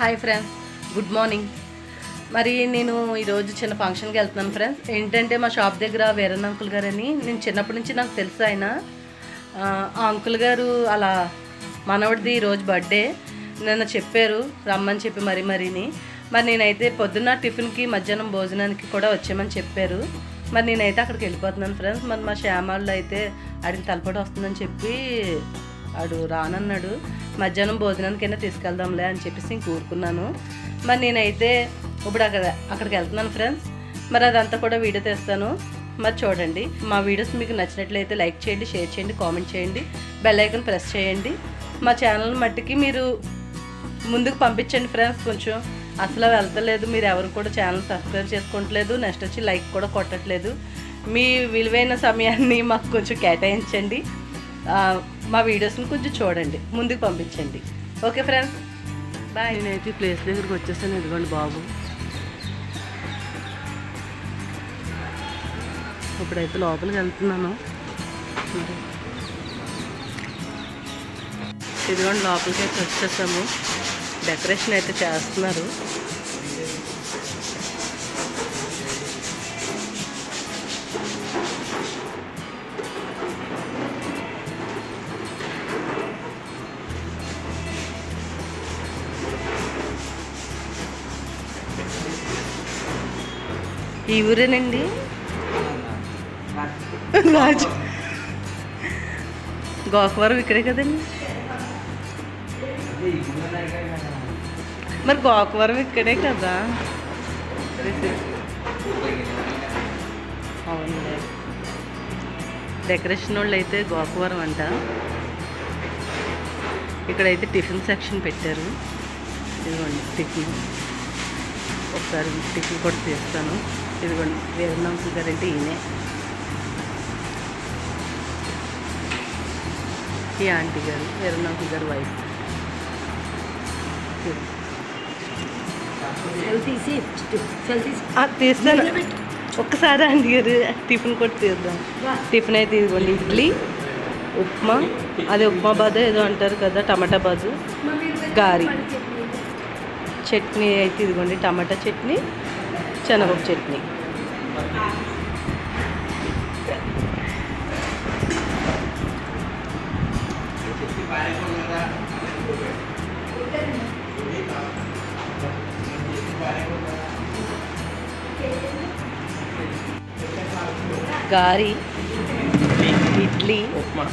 Hi friends, good morning. మరి నేను ఈరోజు చిన్న ఫంక్షన్కి వెళ్తున్నాను ఫ్రెండ్స్. ఏంటంటే మా షాప్ దగ్గర వీరన్న అంకుల్ గారని నేను చిన్నప్పటి నుంచి నాకు తెలుసు ఆయన. ఆ అంకుల్ గారు అలా మనవడిది ఈరోజు బర్త్డే నిన్న చెప్పారు రమ్మని చెప్పి మరీని. మరి నేనైతే పొద్దున్న టిఫిన్కి మధ్యాహ్నం భోజనానికి కూడా వచ్చామని చెప్పారు. మరి నేనైతే అక్కడికి వెళ్ళిపోతున్నాను ఫ్రెండ్స్. మరి మా శ్యామాళ్ళు అయితే ఆడికి తలపడి వస్తుందని చెప్పి ఆడు రానన్నాడు. మధ్యాహ్నం భోజనానికైనా తీసుకెళ్దాంలే అని చెప్పేసి ఇంక ఊరుకున్నాను. మరి నేనైతే ఇప్పుడు అక్కడికి వెళ్తున్నాను ఫ్రెండ్స్. మరి అదంతా కూడా వీడియో తీస్తాను. మరి చూడండి. మా వీడియోస్ మీకు నచ్చినట్లయితే లైక్ చేయండి, షేర్ చేయండి, కామెంట్ చేయండి, బెల్ ఐకాన్ ప్రెస్ చేయండి. మా ఛానల్ మట్టికి మీరు ముందుకు పంపించండి ఫ్రెండ్స్. కొంచెం అసలు వెళ్తలేదు, మీరు ఎవరు కూడా ఛానల్ సబ్స్క్రైబ్ చేసుకోవట్లేదు, నెక్స్ట్ వచ్చి లైక్ కూడా కొట్టట్లేదు. మీ విలువైన సమయాన్ని మాకు కొంచెం కేటాయించండి. మా వీడియోస్ని కొంచెం చూడండి, ముందుకు పంపించండి. Okay friends, bye. నేనైతే ప్లేస్ దగ్గరికి వచ్చేసాను. ఇదిగోండి బాబు. ఇప్పుడైతే లోపలికి వెళ్తున్నాను. ఇదిగోండి లోపలికి అయితే వచ్చేసాము. డెకరేషన్ అయితే చేస్తున్నారు. ఈ ఊరేనండి రాజు. గోకవరం ఇక్కడే కదండి. మరి గోకవరం ఇక్కడే కదా. అవునులే. డెకరేషన్ వాళ్ళు అయితే గోకవరం అంట. ఇక్కడైతే టిఫిన్ సెక్షన్ పెట్టారు. ఇదిగోండి టిఫిన్. ఒకసారి టిఫిన్ కూడా తీస్తాను. ఇదిగోండి వీరన్న అంకుల్ గారు అంటే ఈయనే. ఈ ఆంటీ గారు వీరన్న అంకుల్ గారు వైఫ్. తీస్తాను ఒక్కసారి ఆంటీ గారు. టిఫిన్ కూడా తీద్దాం. టిఫిన్ అయితే ఇదిగోండి ఇడ్లీ, ఉప్మా, అదే ఉప్మా బాదు ఏదో అంటారు కదా, టమాటా బాదు, గారి చట్నీ అయితే ఇదిగోండి టమాటా చట్నీ, శనగపప్పు చట్నీ. గారి, ఇడ్లీ, ఉప్మా,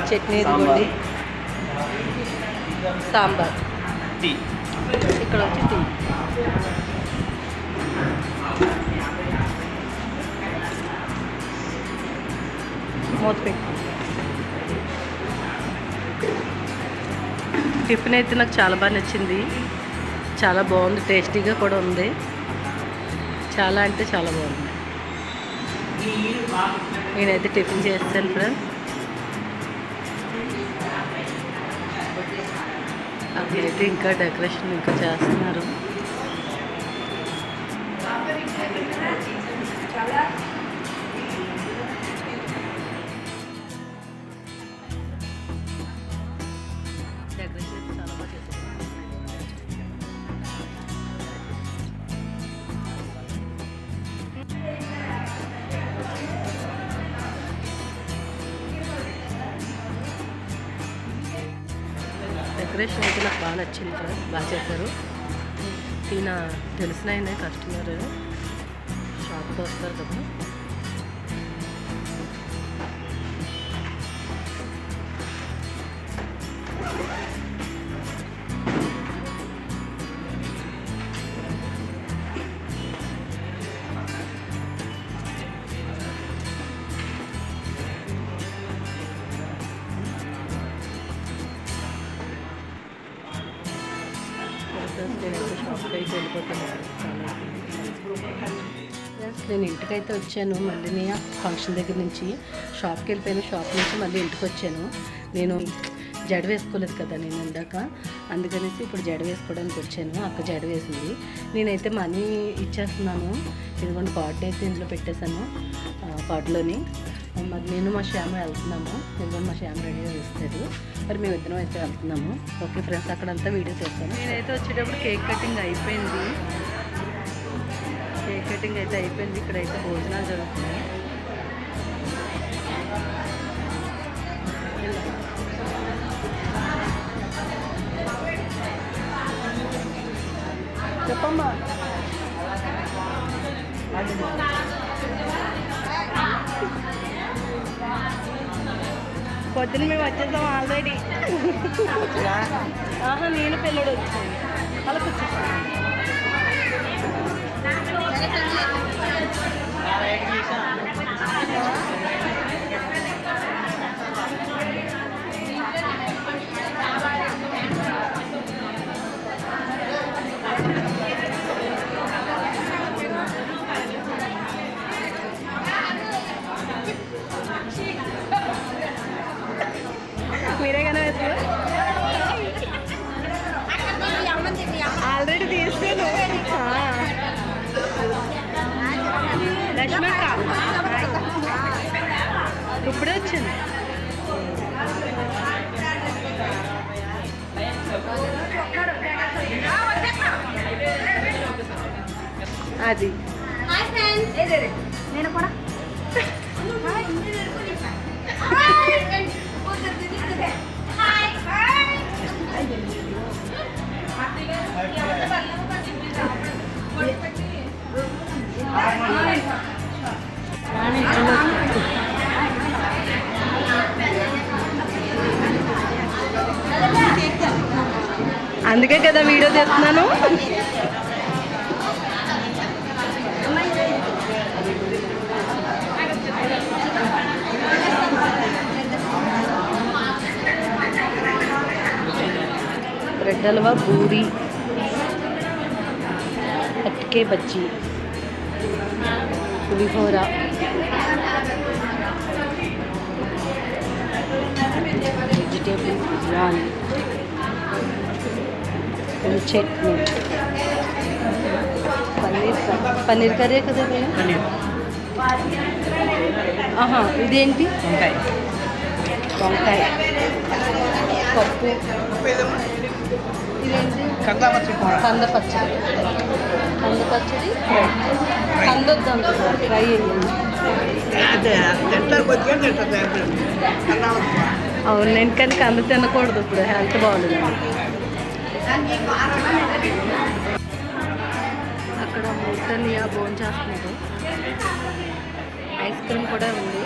చట్నీ ఇదిగోండి, సాంబార్, ఇక్కడ వచ్చి టీ. మూత పెట్టి టిఫిన్ అయితే నాకు చాలా బాగా నచ్చింది. చాలా బాగుంది, టేస్టీగా కూడా ఉంది. చాలా అంటే చాలా బాగుంది. నేనైతే టిఫిన్ చేస్తాను ఫ్రెండ్స్. అక్కడైతే ఇంకా డెకరేషన్ ఇంకా చేస్తున్నారు. డెకరేషన్ అయితే చాలా బాగా చేస్తారు. డెకరేషన్ అయితే నాకు బాగా నచ్చింది ఫ్రెండ్స్. బాగా చేశారు. ఈయన తెలిసిన ఆయన కస్టమర్, షాప్కి వస్తారు కదా. నేనైతే షాప్కి అయితే వెళ్ళిపోతున్నాను. నేను ఇంటికైతే వచ్చాను. మళ్ళీ ఫంక్షన్ దగ్గర నుంచి షాప్కి వెళ్ళిపోయాను. షాప్ నుంచి మళ్ళీ ఇంటికి వచ్చాను. నేను జడ వేసుకోలేదు కదా నేను ఇందాక, అందుకనేసి ఇప్పుడు జడ వేసుకోవడానికి వచ్చాను. అక్క జడ వేసింది. నేనైతే మనీ ఇచ్చేస్తున్నాను. ఇదిగోండి కార్డు అయితే ఇంట్లో పెట్టేశాను, కార్డులోని. మరి నేను మా శ్యామ వెళ్తున్నాము. ఇదిగోండి మా శ్యామ రెడీగా వేస్తారు. మరి మేమిద్దరం అయితే వెళ్తున్నాము. ఓకే ఫ్రెండ్స్, అక్కడంతా వీడియో చేస్తాను. నేనైతే వచ్చేటప్పుడు కేక్ కటింగ్ అయిపోయింది. కేక్ కటింగ్ అయితే అయిపోయింది. ఇక్కడైతే భోజనాలు జరుగుతున్నాయి. చెప్పమ్మా. పొద్దున మేము వచ్చేసాం ఆల్రెడీ. నేను పిల్లడు వచ్చాను. అలా కూర్చోండి. మీరే కానీ వేస్తారు. ఆల్రెడీ తీసాను. లక్ష్మక్క ఇప్పుడే వచ్చింది. అది నేను కూడా అందుకే కదా వీడియో చేస్తున్నాను. బ్రెడ్ హల్వా, పూరి, అట్టికే బజ్జీ, పులిహోర, వెజిటేబుల్ బిర్యానీ, చట్నీ, పన్నీర్ కర్రీ కదా. ఇదేంటి? వంకాయ, పప్పు, ఇదేంటి? కంద పచ్చడి. కందొద్దాం ఫ్రై అవును. నేను కానీ కంద తినకూడదు, ఇప్పుడు హెల్త్ బాగుండదు. అక్కడ మూర్తనియా భోజనం చేస్తున్నారు. ఐస్ క్రీమ్ కూడా ఉంది.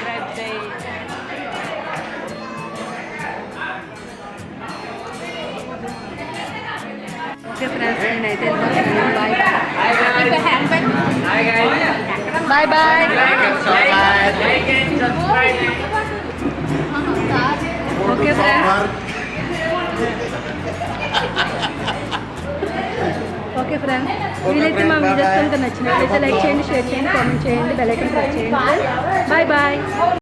సబ్స్క్రైబ్ చేయి. ఓకే ఫ్రెండ్స్, నేనైతే bye bye. Okay friends, okay friends, వీలైతే మా వీడియోస్ కనుక నచ్చినట్లయితే లైక్ చేయండి, షేర్ చేయండి, కామెంట్ చేయండి, బెల్ ఐకాన్ ప్రెస్ చేయండి. Bye bye.